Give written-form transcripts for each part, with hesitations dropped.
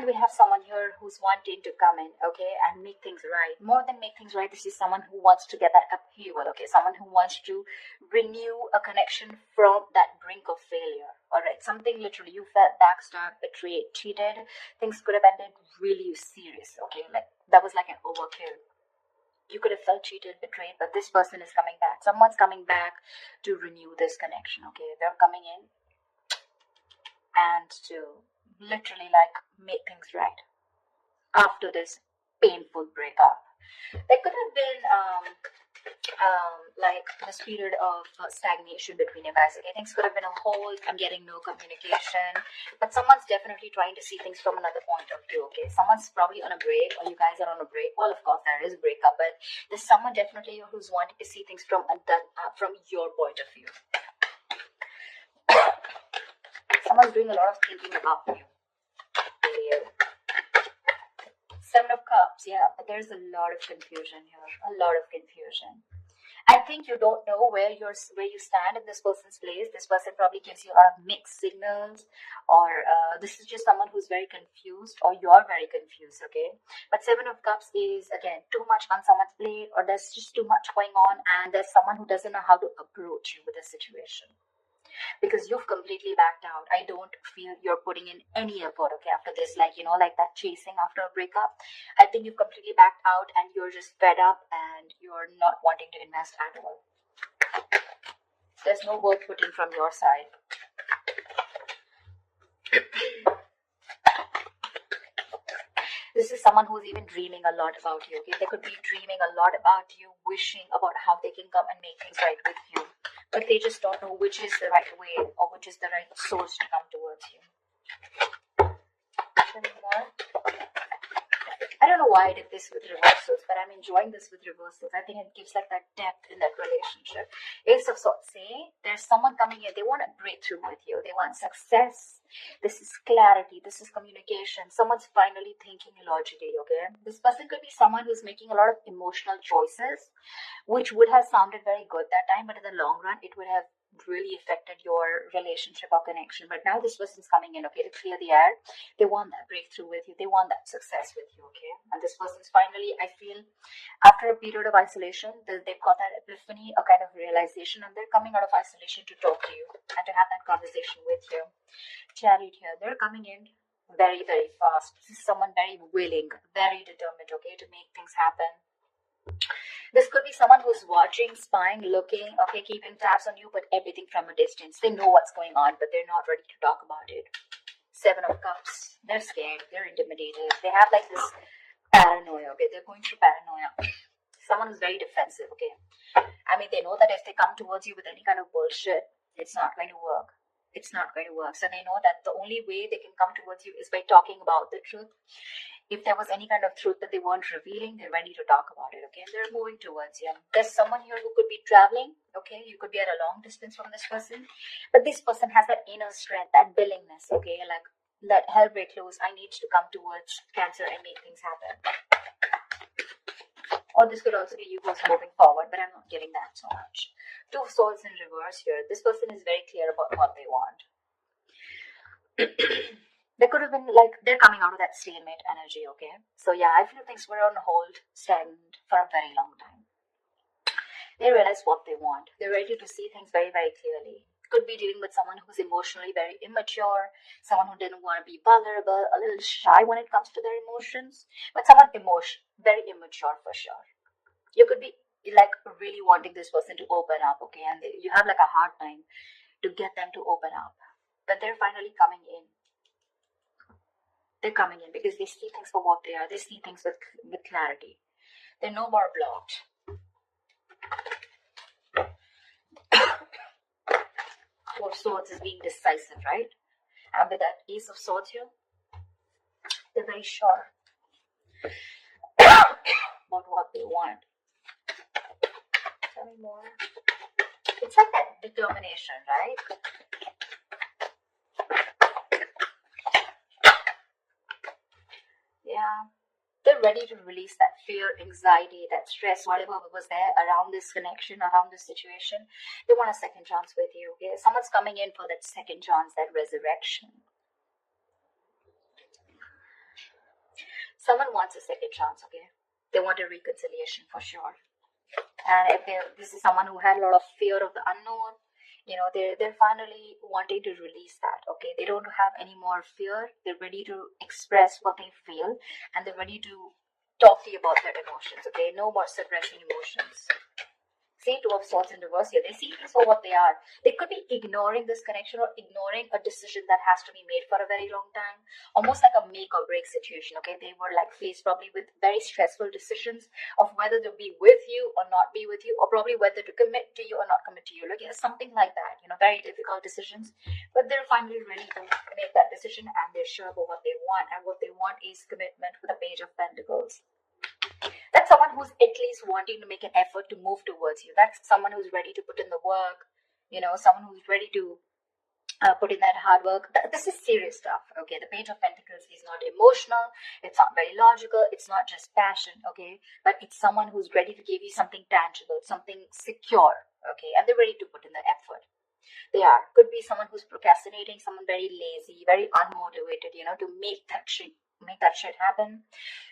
we have someone here who's wanting to come in, okay, and make things right. More than make things right, this is someone who wants to get that upheaval, okay, someone who wants to renew a connection from that brink of failure. All right, something literally you felt backstabbed, betrayed, cheated. Things could have ended really serious, okay, like that was like an overkill. You could have felt cheated, betrayed, but this person is coming back. Someone's coming back to renew this connection, okay? They're coming in and to literally like make things right after this painful breakup. There could have been like this period of stagnation between you guys. Okay, things could have been a hold. I'm getting no communication, but someone's definitely trying to see things from another point of view. Okay, someone's probably on a break, or you guys are on a break. Well, of course there is a breakup, but there's someone definitely who's wanting to see things from your point of view. Someone's doing a lot of thinking about you. Seven of Cups, yeah, but there's a lot of confusion here. A lot of confusion. I think you don't know where you stand in this person's place. This person probably gives you a lot of mixed signals, or this is just someone who's very confused, or you're very confused, okay? But Seven of Cups is, again, too much on someone's plate, or there's just too much going on, and there's someone who doesn't know how to approach you with the situation. Because you've completely backed out. I don't feel you're putting in any effort, okay, after this, like, you know, like that chasing after a breakup. I think you've completely backed out and you're just fed up and you're not wanting to invest at all. There's no work put in from your side. This is someone who's even dreaming a lot about you, okay? They could be dreaming a lot about you, wishing about how they can come and make things right with you. But they just don't know which is the right way or which is the right source to come towards you. More. I don't know why I did this with reversals, but I'm enjoying this with reversals. I think it gives like that depth in that relationship. Ace of Swords, say there's someone coming in. They want a breakthrough with you. They want success. This is clarity. This is communication. Someone's finally thinking logically, okay? This person could be someone who's making a lot of emotional choices, which would have sounded very good that time, but in the long run, it would have really affected your relationship or connection. But now this person's coming in, okay, to clear the air. They want that breakthrough with you. They want that success with you, okay? And this person's finally, I feel, after a period of isolation, they've got that epiphany, a kind of realization, and they're coming out of isolation to talk to you and to have that conversation with you. Chariot here, they're coming in very, very fast. This is someone very willing, very determined, okay, to make things happen. This could be someone who's watching, spying, looking, okay, keeping tabs on you, but everything from a distance. They know what's going on, but they're not ready to talk about it. Seven of Cups. They're scared. They're intimidated. They have like this paranoia, okay? They're going through paranoia. Someone who's very defensive, okay? I mean, they know that if they come towards you with any kind of bullshit, it's not going to work. It's not going to work. So they know that the only way they can come towards you is by talking about the truth. If there was any kind of truth that they weren't revealing, they're ready to talk about it, okay? They're moving towards you. There's someone here who could be traveling, okay? You could be at a long distance from this person. But this person has that inner strength, that willingness, okay? Like, let hell break loose. I need to come towards Cancer and make things happen. Or this could also be you who's moving forward, but I'm not getting that so much. Two of Swords in reverse here. This person is very clear about what they want. They could have been like, they're coming out of that stalemate energy, okay? So yeah, I feel things were on hold, stagnant for a very long time. They realize what they want. They're ready to see things very, very clearly. Could be dealing with someone who's emotionally very immature, someone who didn't want to be vulnerable, a little shy when it comes to their emotions, but someone very immature for sure. You could be like really wanting this person to open up, okay? And you have like a hard time to get them to open up. But they're finally coming in. They're coming in because they see things for what they are. They see things with clarity. They're no more blocked. Four of Swords is being decisive, right? And with that Ace of Swords here, they're very sure about what they want. Tell me more. It's like that determination, right? Yeah, they're ready to release that fear, anxiety, that stress, whatever was there around this connection, around this situation. They want a second chance with you, okay? Someone's coming in for that second chance, that resurrection. Someone wants a second chance, okay? They want a reconciliation for sure. And if this is someone who had a lot of fear of the unknown, they're finally wanting to release that, okay? They don't have any more fear. They're ready to express what they feel, and they're ready to talk to you about their emotions, okay? No more suppressing emotions. See, Two of Swords in reverse here. They see things for what they are. They could be ignoring this connection or ignoring a decision that has to be made for a very long time. Almost like a make or break situation, okay? They were like faced probably with very stressful decisions of whether to be with you or not be with you, or probably whether to commit to you or not commit to you. Like, something like that, very difficult decisions. But they're finally ready to make that decision, and they're sure about what they want. And what they want is commitment with the Page of Pentacles. That's someone who's at least wanting to make an effort to move towards you. That's someone who's ready to put in the work, someone who's ready to put in that hard work. This is serious stuff, okay? The Page of Pentacles is not emotional. It's not very logical. It's not just passion, okay? But it's someone who's ready to give you something tangible, something secure, okay? And they're ready to put in the effort. They are. Could be someone who's procrastinating, someone very lazy, very unmotivated, to make that shit happen.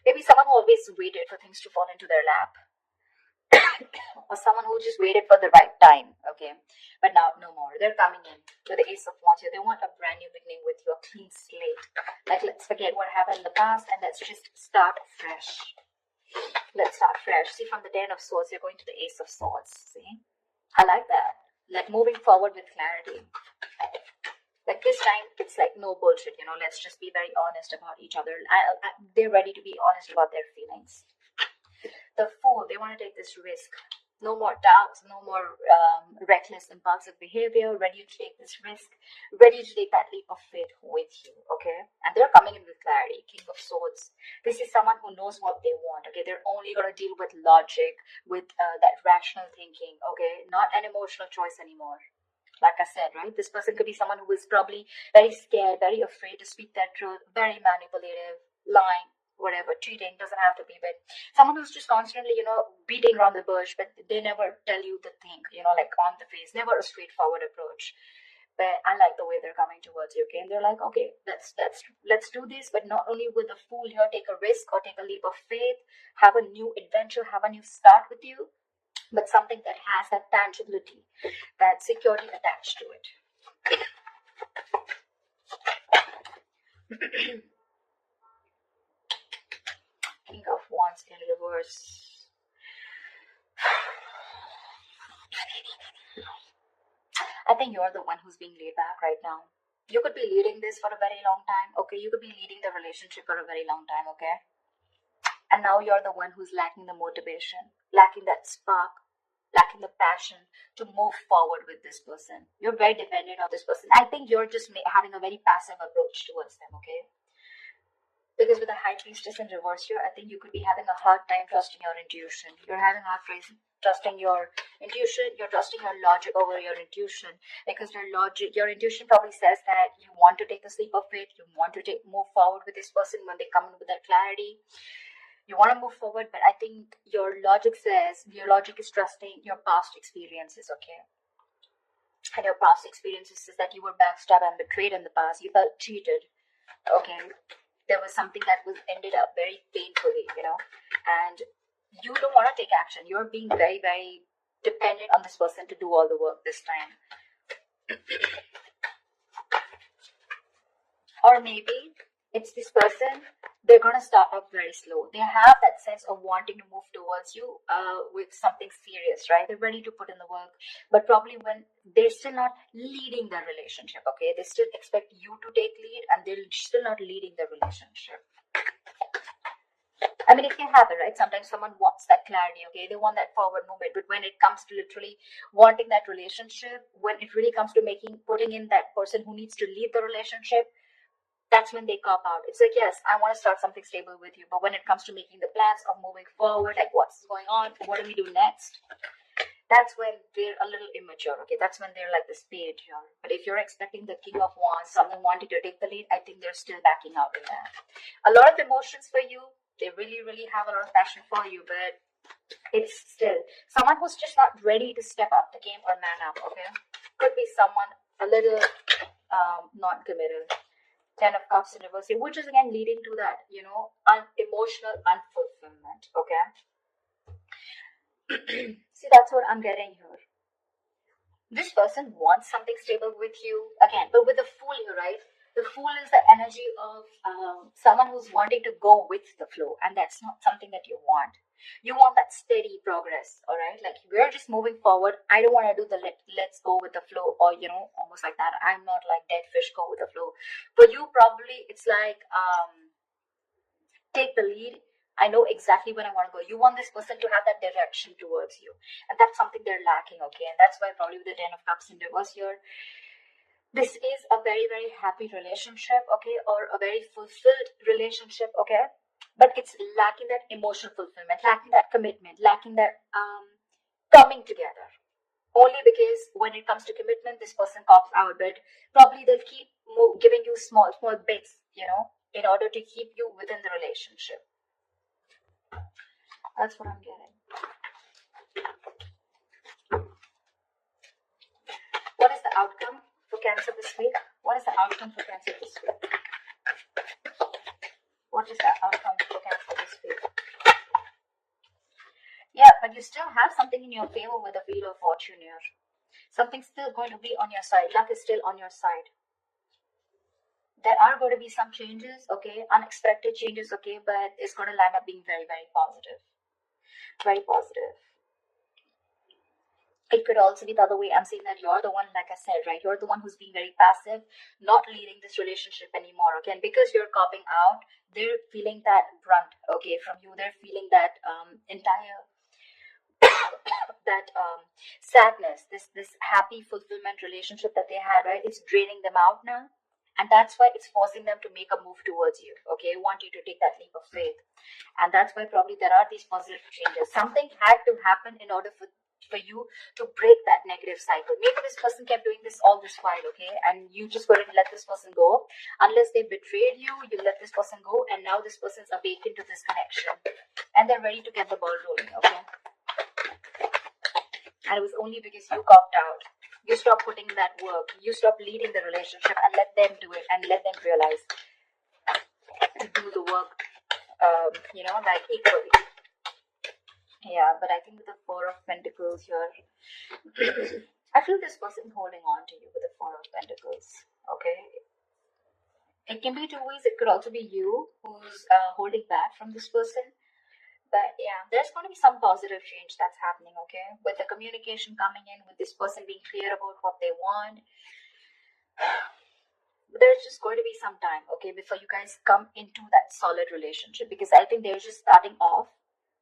Maybe someone who always waited for things to fall into their lap. Or someone who just waited for the right time, okay? But now, no more. They're coming in with the Ace of Wands here. They want a brand new beginning with you, a clean slate. Like, let's forget what happened in the past and let's just start fresh. Let's start fresh. See, from the Ten of Swords, you're going to the Ace of Swords. See? I like that. Like, moving forward with clarity. Like, this time, it's like no bullshit, let's just be very honest about each other. They're ready to be honest about their feelings. The Fool, they want to take this risk. No more doubts, no more reckless, impulsive behavior. Ready to take this risk. Ready to take that leap of faith with you, okay? And they're coming in with clarity. King of Swords. This is someone who knows what they want, okay? They're only going to deal with logic, with that rational thinking, okay? Not an emotional choice anymore. Like I said, right? This person could be someone who is probably very scared, very afraid to speak their truth, very manipulative, lying, whatever, cheating, doesn't have to be, but someone who's just constantly, beating around the bush, but they never tell you the thing, like on the face, never a straightforward approach. But I like the way they're coming towards you, okay? And they're like, okay, let's do this, but not only with the Fool here, take a risk or take a leap of faith, have a new adventure, have a new start with you, but something that has that tangibility, that security attached to it. King of Wands in reverse. I think you're the one who's being laid back right now. You could be leading this for a very long time, okay? You could be leading the relationship for a very long time, okay? And now you're the one who's lacking the motivation, lacking that spark, lacking the passion to move forward with this person. You're very dependent on this person. I think you're just having a very passive approach towards them, okay? Because with the High Priestess in reverse here, I think you could be having a hard time trusting your intuition. You're having a hard time trusting your intuition. You're trusting your logic over your intuition. Because your intuition probably says that you want to take the leap of faith. You want to move forward with this person when they come in with that clarity. You want to move forward, but I think your logic is trusting your past experiences, okay? And your past experiences is that you were backstabbed and betrayed in the past. You felt cheated, okay? There was something that was ended up very painfully, and you don't want to take action. You're being very, very dependent on this person to do all the work this time. Or maybe it's this person, they're going to start off very slow. They have that sense of wanting to move towards you with something serious, right? They're ready to put in the work, but probably when they're still not leading the relationship, okay? They still expect you to take lead and they're still not leading the relationship. I mean, it can happen, right? Sometimes someone wants that clarity, okay? They want that forward movement, but when it comes to literally wanting that relationship, when it really comes to putting in that person who needs to lead the relationship, that's when they cop out. It's like, yes, I want to start something stable with you, but when it comes to making the plans of moving forward, like what's going on, what do we do next? That's when they're a little immature, okay? That's when they're like the spade here. But if you're expecting the King of Wands, someone wanting to take the lead, I think they're still backing out in that. A lot of emotions for you. They really, really have a lot of passion for you, but it's still someone who's just not ready to step up the game or man up, okay? Could be someone a little non-committal. Ten of Cups in reverse, which is again leading to that, emotional unfulfillment. Okay. See, that's what I'm getting here. This person wants something stable with you again, but with the Fool here, right? The Fool is the energy of someone who's wanting to go with the flow, and that's not something that you want. You want that steady progress, all right? Like, we're just moving forward. I don't want to do the let's go with the flow, or almost like that. I'm not like dead fish, go with the flow. For you, probably it's like take the lead. I know exactly where I want to go. You want this person to have that direction towards you, and that's something they're lacking, okay? And that's why probably with the Ten of Cups in reverse here, this is a very, very happy relationship, okay, or a very fulfilled relationship, okay? But it's lacking that emotional fulfillment, lacking that commitment, lacking that coming together. Only because when it comes to commitment, this person cops out, but probably they'll keep giving you small bits, in order to keep you within the relationship. That's what I'm getting. What is the outcome for Cancer this week? What is the outcome for Cancer this week? What is the outcome for Cancer this week? Yeah, but you still have something in your favor with the Wheel of Fortune here. Something's still going to be on your side. Luck is still on your side. There are going to be some changes, okay? Unexpected changes, okay? But it's going to land up being very, very positive. Very positive. It could also be the other way. I'm saying that you're the one, like I said, right? You're the one who's being very passive, not leading this relationship anymore, okay? And because you're copping out, they're feeling that brunt, okay, from you. They're feeling that entire that sadness, this happy fulfillment relationship that they had, right? It's draining them out now. And that's why it's forcing them to make a move towards you, okay? Want you to take that leap of faith. And that's why probably there are these positive changes. Something had to happen in order for you to break that negative cycle. Maybe this person kept doing this all this while, okay? And you just couldn't let this person go. Unless they betrayed you, you let this person go, and now this person's awakened to this connection. And they're ready to get the ball rolling, okay? And it was only because you copped out. You stop putting in that work. You stop leading the relationship and let them do it and let them realize to do the work, like equally. Yeah, but I think with the Four of Pentacles here, I feel this person holding on to you with the Four of Pentacles, okay? It can be two ways. It could also be you who's holding back from this person. But yeah, there's going to be some positive change that's happening, okay? With the communication coming in, with this person being clear about what they want. But there's just going to be some time, okay, before you guys come into that solid relationship. Because I think they're just starting off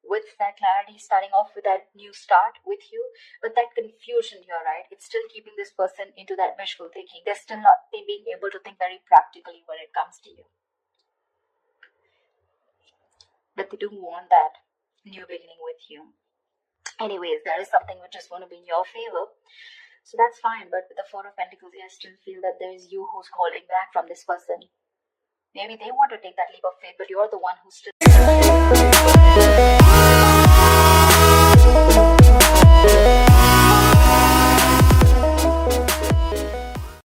with that clarity, starting off with that new start with you. But that confusion here, right? It's still keeping this person into that wishful thinking. They're still not being able to think very practically when it comes to you. But they do want that new beginning with you. Anyways, there is something which is going to be in your favor. So that's fine. But with the Four of Pentacles, I still feel that there is you who's holding back from this person. Maybe they want to take that leap of faith, but you're the one who's still